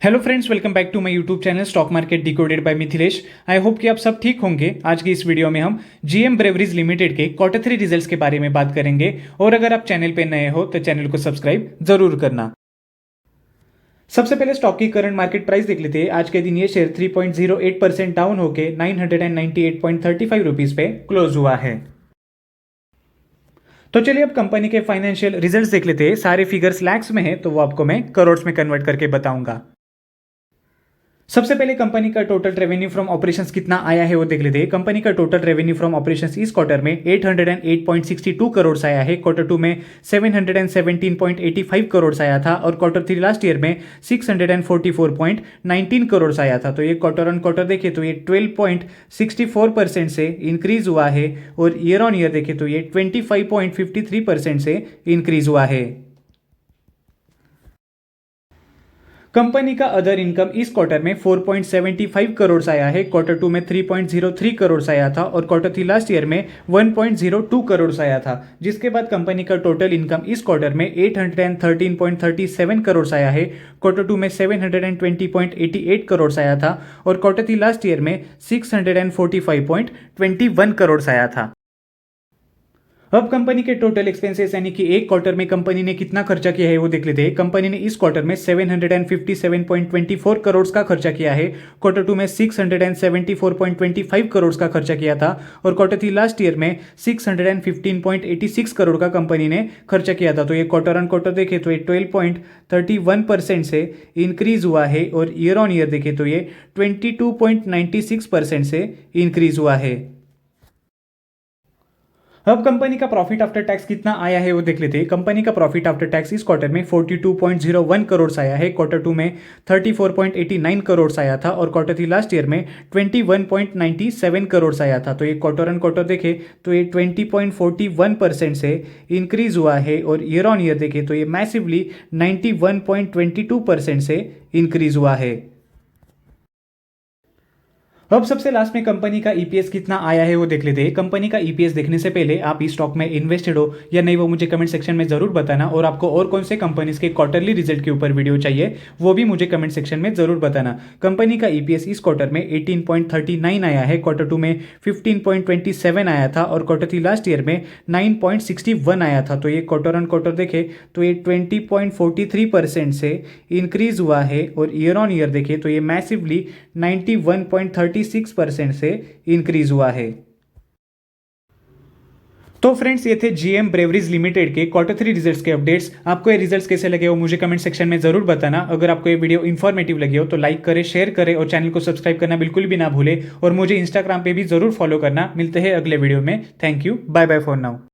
Hello friends, welcome back to my YouTube channel stock market decoded by Mithilesh. I hope कि आप सब ठीक होंगे। आज की इस वीडियो में हम जीएम ब्रेवरीज लिमिटेड के क्वार्टर 3 रिजल्ट्स के बारे में बात करेंगे। और अगर आप चैनल पे नए हो तो चैनल को सब्सक्राइब जरूर करना। सबसे पहले स्टॉक की करंट मार्केट प्राइस देख लेते हैं। आज के दिन ये शेयर 3.08% डाउन होकर 998.35 रुपीज पे क्लोज हुआ है। तो चलिए अब कंपनी के फाइनेंशियल रिजल्ट्स देख लेते हैं। सारे फिगर्स लैक्स में है तो वो आपको मैं करोड़ में कन्वर्ट करके बताऊंगा। सबसे पहले कंपनी का टोटल रेवेन्यू फ्रॉम ऑपरेशंस कितना आया है वो देख लेते हैं। कंपनी का टोटल रेवेन्यू फ्रॉम ऑपरेशंस इस क्वार्टर में 808.62 करोड़ आया है। क्वार्टर 2 में 717.85 करोड़ आया था और क्वार्टर 3 लास्ट ईयर में 644.19 करोड़ आया था। तो ये क्वार्टर ऑन क्वार्टर देखे तो ये 12.64% से इंक्रीज हुआ है और ईयर ऑन ईयर देखे तो ये 25.53% से इंक्रीज हुआ है। कंपनी का अदर इनकम इस क्वार्टर में 4.75 करोड़ आया है। क्वार्टर 2 में 3.03 करोड़ आया था और क्वार्टर 3 लास्ट ईयर में 1.02 करोड़ आया था। जिसके बाद कंपनी का टोटल इनकम इस क्वार्टर में 813.37 करोड़ आया है। क्वार्टर 2 में 720.88 करोड़ आया था और क्वार्टर 3 लास्ट ईयर में 645.21 करोड़ आया था। अब कंपनी के टोटल एक्सपेंसेस यानी कि एक क्वार्टर में कंपनी ने कितना खर्चा किया है वो देख लेते हैं। कंपनी ने इस क्वार्टर में 757.24 करोड़ का खर्चा किया है। क्वार्टर 2 में 674.25 करोड़ का खर्चा किया था और क्वार्टर 3 लास्ट ईयर में 615.86 करोड़ का कंपनी ने खर्चा किया था। तो ये क्वार्टर ऑन क्वार्टर देखे तो ये 12.31% से इंक्रीज हुआ है और ईयर ऑन ईयर देखे तो ये 22.96% से इंक्रीज हुआ है। अब कंपनी का प्रॉफिट आफ्टर टैक्स कितना आया है वो देख लेते हैं। कंपनी का प्रॉफिट आफ्टर टैक्स इस क्वार्टर में 42.01 करोड़ आया है। क्वार्टर 2 में 34.89 करोड़ आया था और क्वार्टर 3 लास्ट ईयर में 21.97 करोड़ आया था। तो ये क्वार्टर ऑन क्वार्टर देखे तो ये 20.41% से इंक्रीज हुआ है और ईयर ऑन ईयर देखे तो ये मैसिवली 91.22% से इंक्रीज हुआ है। अब सबसे लास्ट में कंपनी का ईपीएस कितना आया है वो देख लेते हैं। कंपनी का ईपीएस देखने से पहले आप इस स्टॉक में इन्वेस्टेड हो या नहीं वो मुझे कमेंट सेक्शन में जरूर बताना। और आपको और कौन से कंपनीज के क्वार्टरली रिजल्ट के ऊपर वीडियो चाहिए वो भी मुझे कमेंट सेक्शन में जरूर बताना। कंपनी का ईपीएस इस क्वार्टर में 18.39 आया है। क्वार्टर 2 में 15.27 आया था और क्वार्टर 3 लास्ट ईयर में 9.61 आया था। तो ये क्वार्टर ऑन क्वार्टर देखे तो ये 20.43% से इंक्रीज हुआ है और ईयर ऑन ईयर देखे तो ये मैसिवली 91.36% से इंक्रीज हुआ है। तो फ्रेंड्स, ये थे जीएम ब्रेवरीज लिमिटेड के क्वार्टर 3 रिजल्ट्स के अपडेट्स। आपको ये रिजल्ट्स कैसे लगे हो मुझे कमेंट सेक्शन में जरूर बताना। अगर आपको ये वीडियो इन्फॉर्मेटिव लगी हो तो लाइक करें, शेयर करें और चैनल को सब्सक्राइब करना बिल्कुल भी ना भूले। और मुझे इंस्टाग्राम पे भी जरूर फॉलो करना। मिलते हैं अगले वीडियो में। Thank you, bye bye for now.